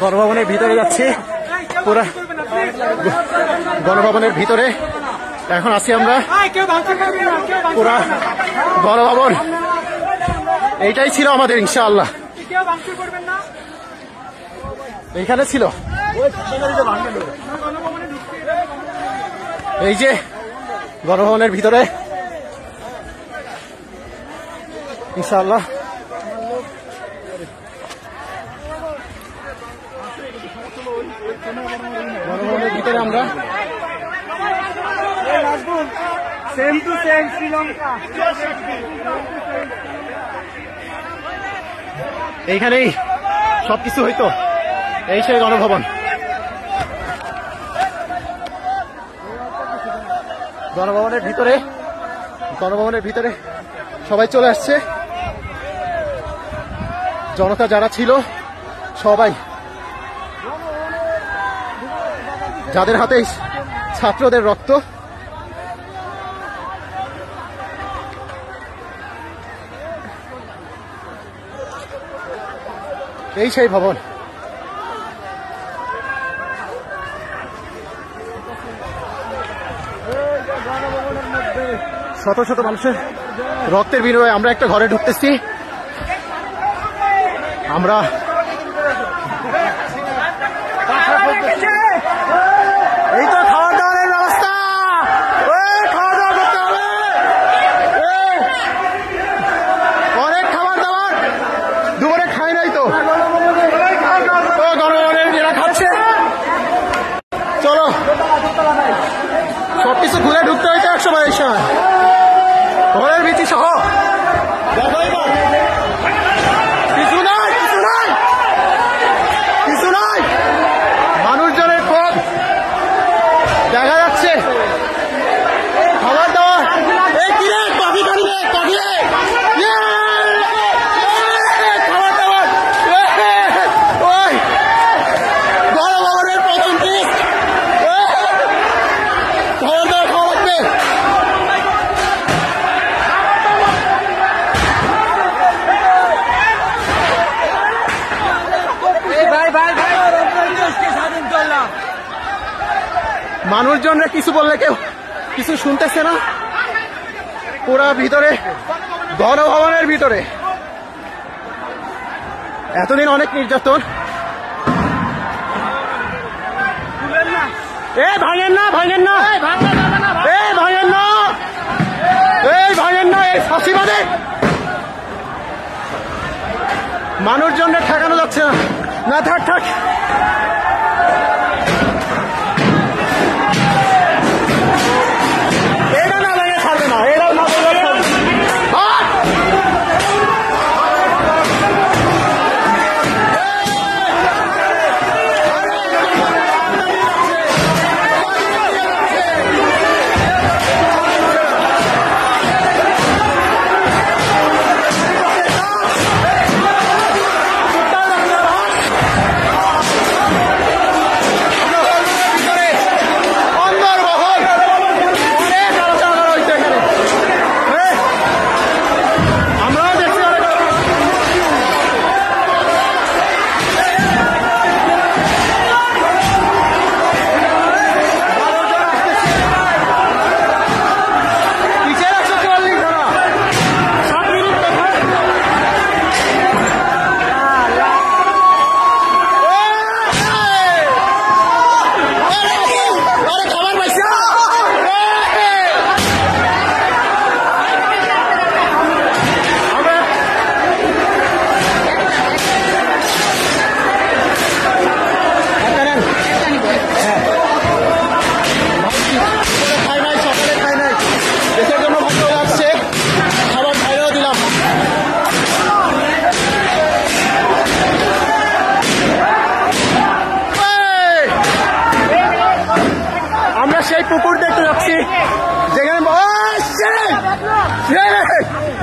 গণভবনের ভিতরে যাচ্ছি, পুরা গণভবনের ভিতরে এখন আছি আমরা। পুরা গণভবন এইটাই ছিল আমাদের, ইনশাআল্লাহ এইখানে ছিল। এই যে গণভবনের ভিতরে ইনশাআল্লাহ গণভবনের ভিতরে আমরা সেম টু সেম শ্রীলঙ্কা। এইখানেই সবকিছু হইতো, এই সেই গণভবন। গণভবনের ভিতরে সবাই চলে আসছে। জনতা যারা ছিল সবাই, যাদের হাতে ছাত্রদের রক্ত, এই সেই ভবন। শত শত মানুষের রক্তের বিনিময়ে আমরা একটা ঘরে ঢুকতেছি। আমরা এই তো খাওয়া দাওয়ার ব্যবস্থা, খাওয়া দাওয়া করতে হবে, অনেক খাবার দাবার দুপুরে খাই নাই তো, গণভবনের এরা খাচ্ছে। চলো সবকিছু ঘুরে ঢুকতে হইতো এক সময়, এই সময় ঘরের ভিত্তি সহ কিছু নাই, মানুষজনের ক্ষোভ দেখা যাচ্ছে। খাবার দাবার খাবার দাবার ওই গণভবনের প্রথম পিস খাবার দাবার খাওয়া লাগবে। মানুষজনরা কিছু বললে কেউ কিছু শুনতেছে না। পুরা ভিতরে গণভবনের ভিতরে এতদিন অনেক নির্যাতন। ভাঙেন না এই ফাঁসিবাদে মানুষজনরা ঠেকানো যাচ্ছে না। থাক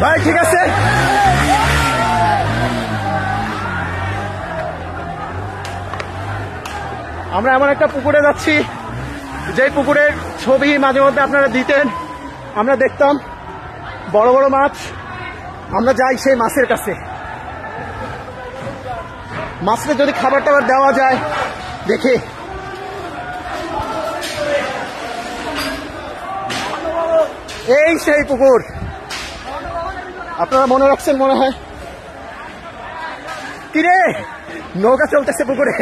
ভাই ঠিক আছে, আমরা এমন একটা পুকুরে যাচ্ছি যে পুকুরের ছবি মাঝে মধ্যে আপনারা দিতেন, আমরা দেখতাম বড় বড় মাছ। আমরা যাই সেই মাছের কাছে, মাছকে যদি খাবার টাবার দেওয়া যায় দেখে। এই সেই পুকুর, আপনারা মনে রাখছেন মনে হয়। কিরে নৌকা চলতেছে পুকুরে,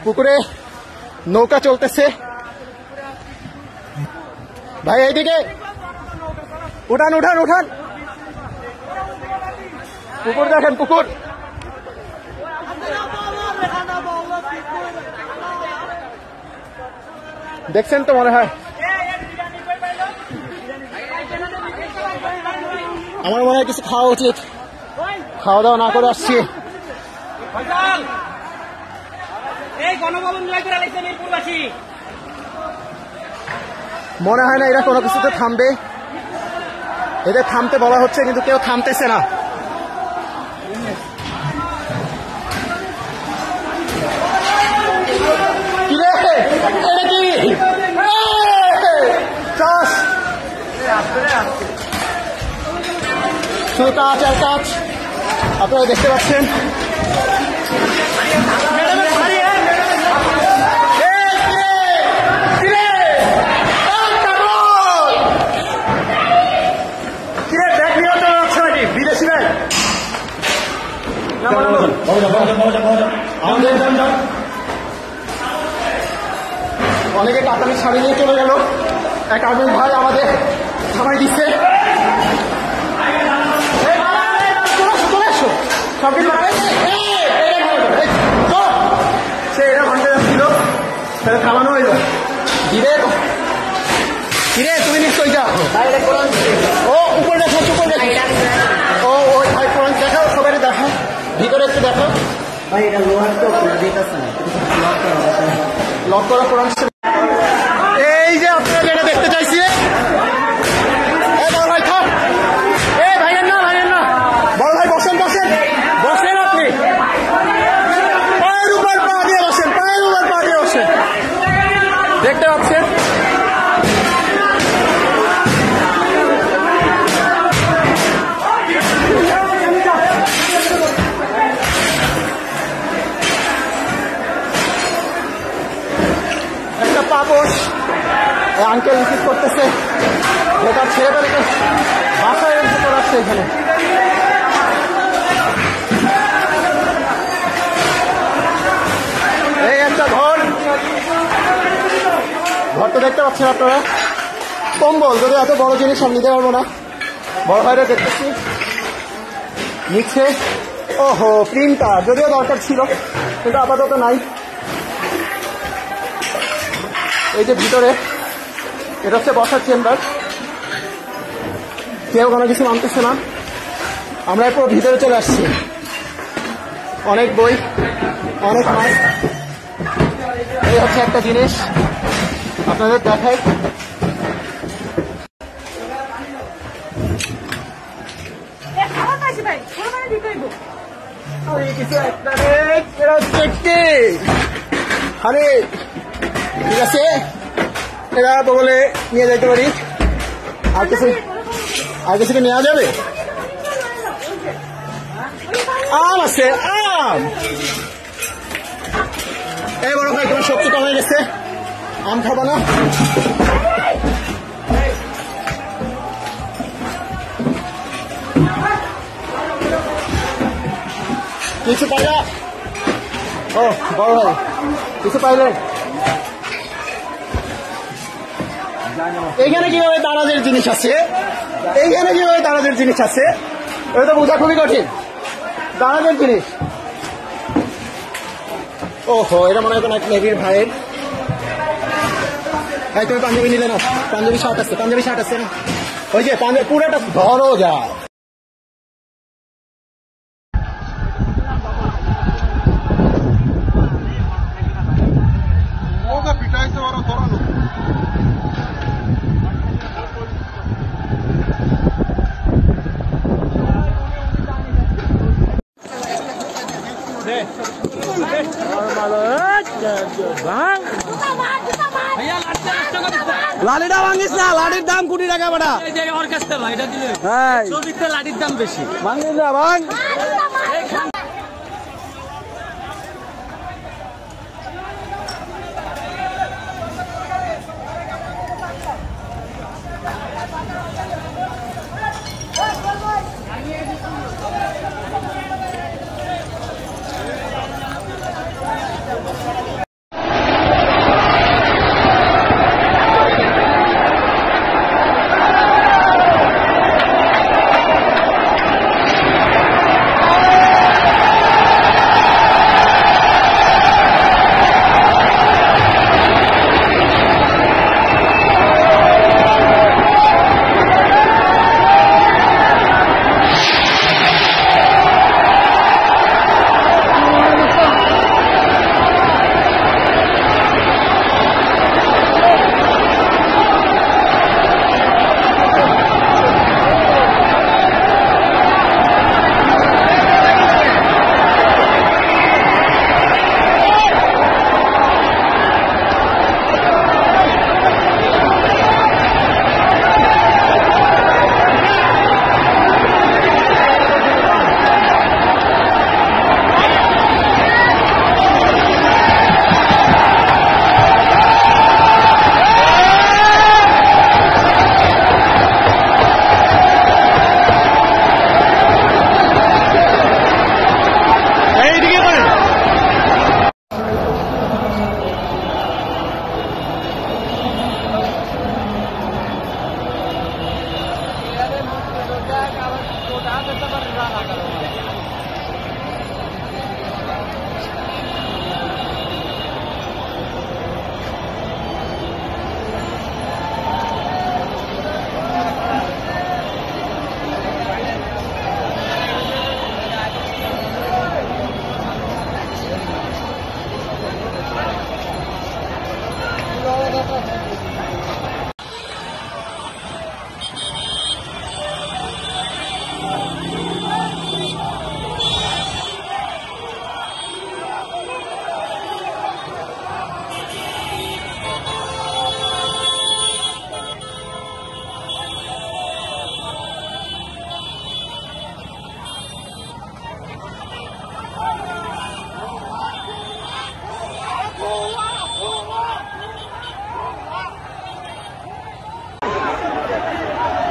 পুকুরে নৌকা চলতেছে। ভাই এইদিকে উঠান উঠান উঠান, পুকুর দেখেন পুকুর। দেখছেন তো মনে হয়। আমার মনে হয় কিছু খাওয়া উচিত, খাওয়া দাওয়া না করে আসছি। মনে হয় না এরা কোনো কিছুতে থামবে, এদের থামতে বলা হচ্ছে কিন্তু কেউ থামতেছে না। শুধু কাজ আর কাজ, আপনারা দেখতে পাচ্ছেন। বিদেশি ব্যাগ অনেকে কাতারি শাড়ি নিয়ে চলে গেল, এক আগুন ভাই আমাদের থামাই দিচ্ছে। সে এটা ভাঙতে যাচ্ছিল, তাহলে থামানো হইল। কিরে তুমি নিশ্চয়ই যাও, ও উপরে দেখো, উপরে দেখো। ও ওই ভাই কোরআন দেখাও, সবাই দেখাও, ভিতরে একটু দেখো। ভাই এটা লোহার তো লক করা কোরআন। এই যে আপনারা যেটা দেখতে চাইছি, বড় ভাই থাক, এই ভাইয়ের না, ভাইয়ের না, বড় ভাই বসেন বসেন বসেন, আপনি পায়ের উপর পা দিয়ে বসেন, পায়ের উপর পা দিয়ে বসেন। দেখতে পাচ্ছেন একটা পাপোশ আঙ্কেল রিসিভ করতেছে, তার ছেলেদেরকে বাসায় এসে পড়াচ্ছে এখানে। এই একটা ঘর, ঘরটা দেখতে পাচ্ছেন আপনারা, কম্বল। যদি এত বড় জিনিস আমি নিতে পারবো না, বড় ভাইরা দেখতেছি নিচ্ছে। ওহো প্রিন্টার, যদিও দরকার ছিল কিন্তু আপাতত নাই। এই যে ভিতরে এটা হচ্ছে বসার চেম্বার, কেউ কোনো কিছু মানতেছে না। আমরা পুরো ভিতরে চলে আসছি, অনেক বই, অনেক মাছ। এই হচ্ছে একটা জিনিস আপনাদের দেখাই। আরে ঠিক আছে, এরা বগলে নিয়ে যাইতে পারি। আর কিছু কি নেওয়া যাবে? আম আছে, আম। এই বড় ভাই তোমার শক্তি কমে গেছে, আম খাবো না। কিছু পাইলা? ও বড় ভাই কিছু পাইলেন? এইখানে কিভাবে দারাজের জিনিস আছে, এইখানে কিভাবে দারাজের জিনিস আছে, এটা তো বোঝা খুবই কঠিন। দারাজের জিনিস, ওহো এটা মনে হয় কোনো এক নেভির ভাইয়ের। ভাই তুমি পাঞ্জাবি নিলে না? পাঞ্জাবি শার্ট আছে, পাঞ্জাবি শার্ট আছে না? ওই যে পাঞ্জাবি পুরোটা ধরো যায়। লাঠিটা ভাঙিস না, লাঠির দাম কোটি টাকা বেটা। লাঠির দাম বেশি। ভাঙিস না, ভাঙ।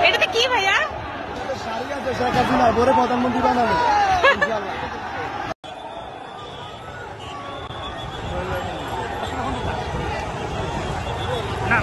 এটাতে কি ভাইয়া? শেখ হাসিনা পরে প্রধানমন্ত্রী বানাবে না